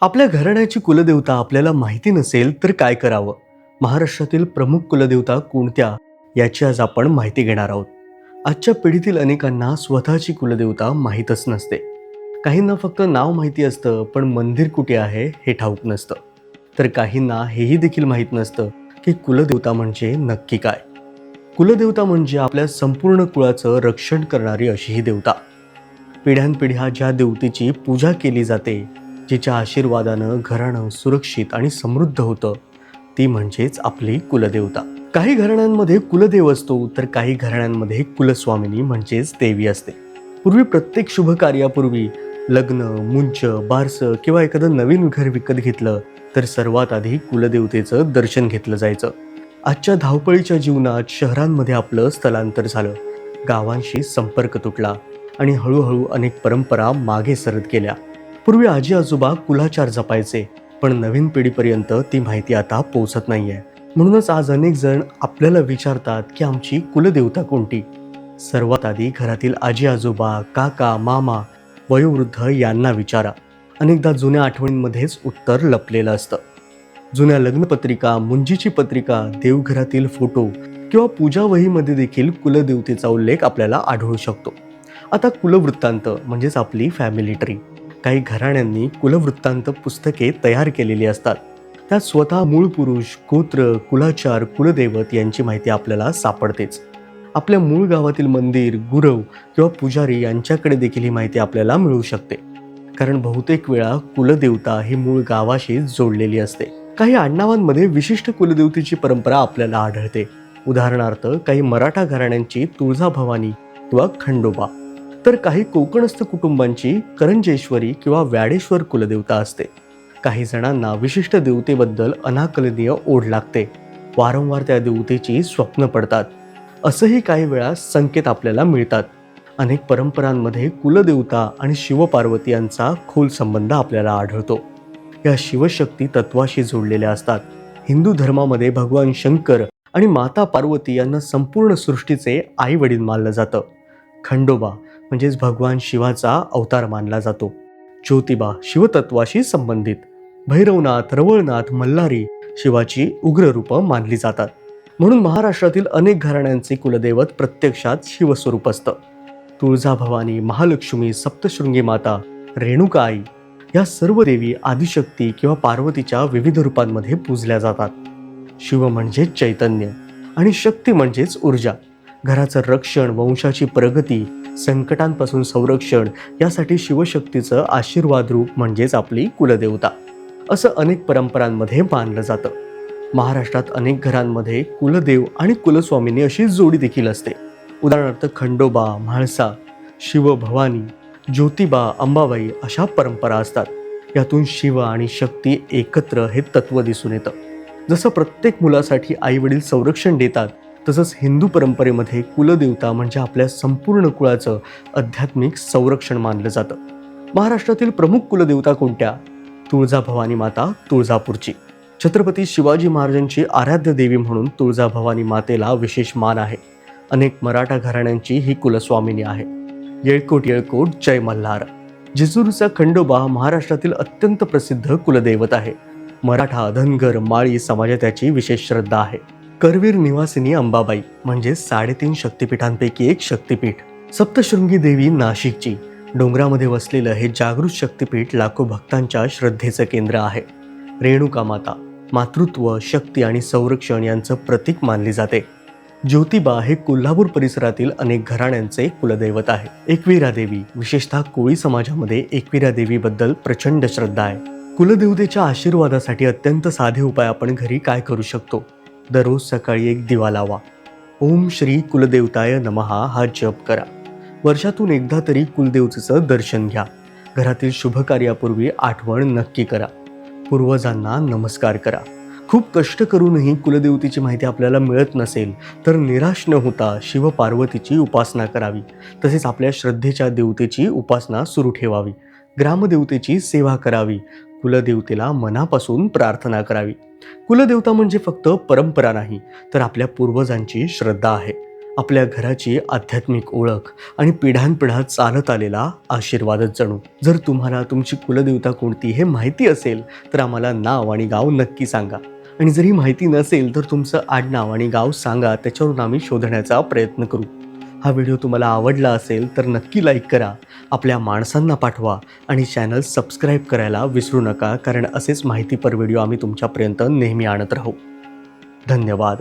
आपल्या घराण्याची कुलदेवता आपल्याला माहिती नसेल तर काय करावं? महाराष्ट्रातील प्रमुख कुलदेवता कोणत्या याची आज आपण माहिती घेणार आहोत. आजच्या पिढीतील अनेकांना स्वतःची कुलदेवता माहीतच नसते. काहींना फक्त नाव माहिती असतं पण मंदिर कुठे आहे हे ठाऊक नसतं. तर काहींना हेही देखील माहीत नसतं की कुलदेवता म्हणजे नक्की काय. कुलदेवता म्हणजे आपल्या संपूर्ण कुळाचं रक्षण करणारी अशी ही देवता. पिढ्यानपिढ्या ज्या देवतेची पूजा केली जाते, जिच्या आशीर्वादानं घराणं सुरक्षित आणि समृद्ध होतं, ती म्हणजेच आपली कुलदेवता. काही घराण्यांमध्ये कुलदेव असतो तर काही घराण्यांमध्ये कुलस्वामिनी म्हणजेच देवी असते. पूर्वी प्रत्येक शुभ कार्यापूर्वी लग्न, मुंज, बारसं किंवा एखादं नवीन घर विकत घेतलं तर सर्वात आधी कुलदेवतेचं दर्शन घेतलं जायचं. आजच्या धावपळीच्या जीवनात शहरांमध्ये आपलं स्थलांतर झालं, गावांशी संपर्क तुटला आणि हळूहळू अनेक परंपरा मागे सरत गेल्या. पूर्वी आजी आजोबा कुलाचार जपायचे, पण नवीन पिढीपर्यंत ती माहिती आता पोहोचत नाहीये. म्हणूनच आज अनेक जण आपल्याला विचारतात की आमची कुलदेवता कोणती. सर्वात आधी घरातील आजी आजोबा, काका, मामा, वयोवृद्ध यांना विचारा. अनेकदा जुन्या आठवणींमध्येच उत्तर लपलेलं असतं. जुन्या लग्नपत्रिका, मुंजीची पत्रिका, देवघरातील फोटो किंवा पूजावहीमध्ये देखील कुलदेवतेचा उल्लेख आपल्याला आढळू शकतो. आता कुलवृत्तांत म्हणजेच आपली फॅमिली ट्री. काही घराण्यांनी कुलवृत्तांत पुस्तके तयार केलेली असतात. त्यात स्वतः मूळ पुरुष, गोत्र, कुलाचार, कुलदैवत यांची माहिती आपल्याला सापडतेच. आपल्या मूळ गावातील मंदिर, गुरव किंवा पुजारी यांच्याकडे देखील ही माहिती आपल्याला मिळू शकते. कारण बहुतेक वेळा कुलदेवता ही मूळ गावाशी जोडलेली असते. काही आडनावांमध्ये विशिष्ट कुलदेवतेची परंपरा आपल्याला आढळते. उदाहरणार्थ काही मराठा घराण्यांची तुळजाभवानी किंवा खंडोबा, तर काही कोकणस्थ कुटुंबांची करंजेश्वरी किंवा व्याडेश्वर कुलदेवता असते. काही जणांना विशिष्ट देवतेबद्दल अनाकलनीय ओढ लागते. वारंवार त्या देवतेची स्वप्न पडतात. असंही काही वेळा संकेत आपल्याला मिळतात. अनेक परंपरांमध्ये कुलदेवता आणि शिवपार्वती यांचा खोल संबंध आपल्याला आढळतो. या शिवशक्ती तत्वाशी जोडलेल्या असतात. हिंदू धर्मामध्ये भगवान शंकर आणि माता पार्वती यांना संपूर्ण सृष्टीचे आई वडील मानलं जातं. खंडोबा म्हणजेच भगवान शिवाचा अवतार मानला जातो. ज्योतिबा शिवतत्वाशी संबंधित. भैरवनाथ, रवळनाथ, मल्हारी शिवाची उग्र रूपं मानली जातात. म्हणून महाराष्ट्रातील अनेक घराण्यांचे कुलदैवत प्रत्यक्षात शिवस्वरूप असतं. तुळजाभवानी, महालक्ष्मी, सप्तशृंगी माता, रेणुका आई या सर्व देवी आदिशक्ती किंवा पार्वतीच्या विविध रूपांमध्ये पूजल्या जातात. शिव म्हणजेच चैतन्य आणि शक्ती म्हणजेच ऊर्जा. घराचं रक्षण, वंशाची प्रगती, संकटांपासून संरक्षण यासाठी शिवशक्तीचं आशीर्वाद रूप म्हणजेच आपली कुलदेवता असं अनेक परंपरांमध्ये मानलं जातं. महाराष्ट्रात अनेक घरांमध्ये कुलदेव आणि कुलस्वामिनी अशी जोडी देखील असते. उदाहरणार्थ खंडोबा, म्हाळसा, शिव, भवानी, ज्योतिबा, अंबाबाई अशा परंपरा असतात. यातून शिव आणि शक्ती एकत्र हे तत्व दिसून येतं. जसं प्रत्येक मुलासाठी आई वडील संरक्षण देतात, तसंच हिंदू परंपरेमध्ये कुलदेवता म्हणजे आपल्या संपूर्ण कुळाचं आध्यात्मिक संरक्षण मानलं जातं. महाराष्ट्रातील प्रमुख कुलदेवता कोणत्या? तुळजाभवानी माता तुळजापूरची. छत्रपती शिवाजी महाराजांची आराध्य देवी म्हणून तुळजाभवानी मातेला विशेष मान आहे. अनेक मराठा घराण्यांची ही कुलस्वामिनी आहे. येळकोट येळकोट जय मल्हार. जेजुरीचा खंडोबा महाराष्ट्रातील अत्यंत प्रसिद्ध कुलदैवत आहे. मराठा, धनगर, माळी समाजात त्याची विशेष श्रद्धा आहे. करवीर निवासिनी अंबाबाई म्हणजे 3.5 शक्तिपीठांपैकी एक शक्तिपीठ. सप्तशृंगी देवी नाशिकची. डोंगरामध्ये वसलेलं हे जागृत शक्तिपीठ लाखो भक्तांच्या श्रद्धेचं केंद्र आहे. रेणुका माता मातृत्व, शक्ती आणि संरक्षण यांचं प्रतीक मानली जाते. ज्योतिबा हे कोल्हापूर परिसरातील अनेक घराण्यांचे कुलदैवत आहे. एकविरा देवी, विशेषतः कोळी समाजामध्ये एकविरा देवीबद्दल प्रचंड श्रद्धा आहे. कुलदेवतेच्या आशीर्वादासाठी अत्यंत साधे उपाय आपण घरी काय करू शकतो? दररोज सकाळी एक दिवा लावा. ओम श्री कुलदेवताय नमहा हा जप करा. वर्षातून एकदा तरी कुलदेवतेचं दर्शन घ्या. घरातील शुभ कार्यापूर्वी आठवण नक्की करा. पूर्वजांना नमस्कार करा. खूप कष्ट करूनही कुलदेवतेची माहिती आपल्याला मिळत नसेल तर निराश न होता शिवपार्वतीची उपासना करावी. तसेच आपल्या श्रद्धेच्या देवतेची उपासना सुरू ठेवावी. ग्रामदेवतेची सेवा करावी. कुलदेवतेला मनापासून प्रार्थना करावी. कुलदेवता म्हणजे फक्त परंपरा नाही, तर आपल्या पूर्वजांची श्रद्धा आहे. आपल्या घराची आध्यात्मिक ओळख आणि पिढ्यानपिढ्या चालत आलेला आशीर्वादच जणू. जर तुम्हाला तुमची कुलदेवता कोणती हे माहिती असेल तर आम्हाला नाव आणि गाव नक्की सांगा. आणि जरी माहिती नसेल तर तुमचं आडनाव आणि गाव सांगा, त्याच्यावरून आम्ही शोधण्याचा प्रयत्न करू. हा व्हिडिओ तुम्हाला आवडला असेल तर नक्की लाईक करा, आपल्या माणसांना पाठवा आणि चॅनल सबस्क्राईब करायला विसरू नका, कारण असेच माहितीपर व्हिडिओ आम्ही तुमच्यापर्यंत नेहमी आणत राहू. धन्यवाद.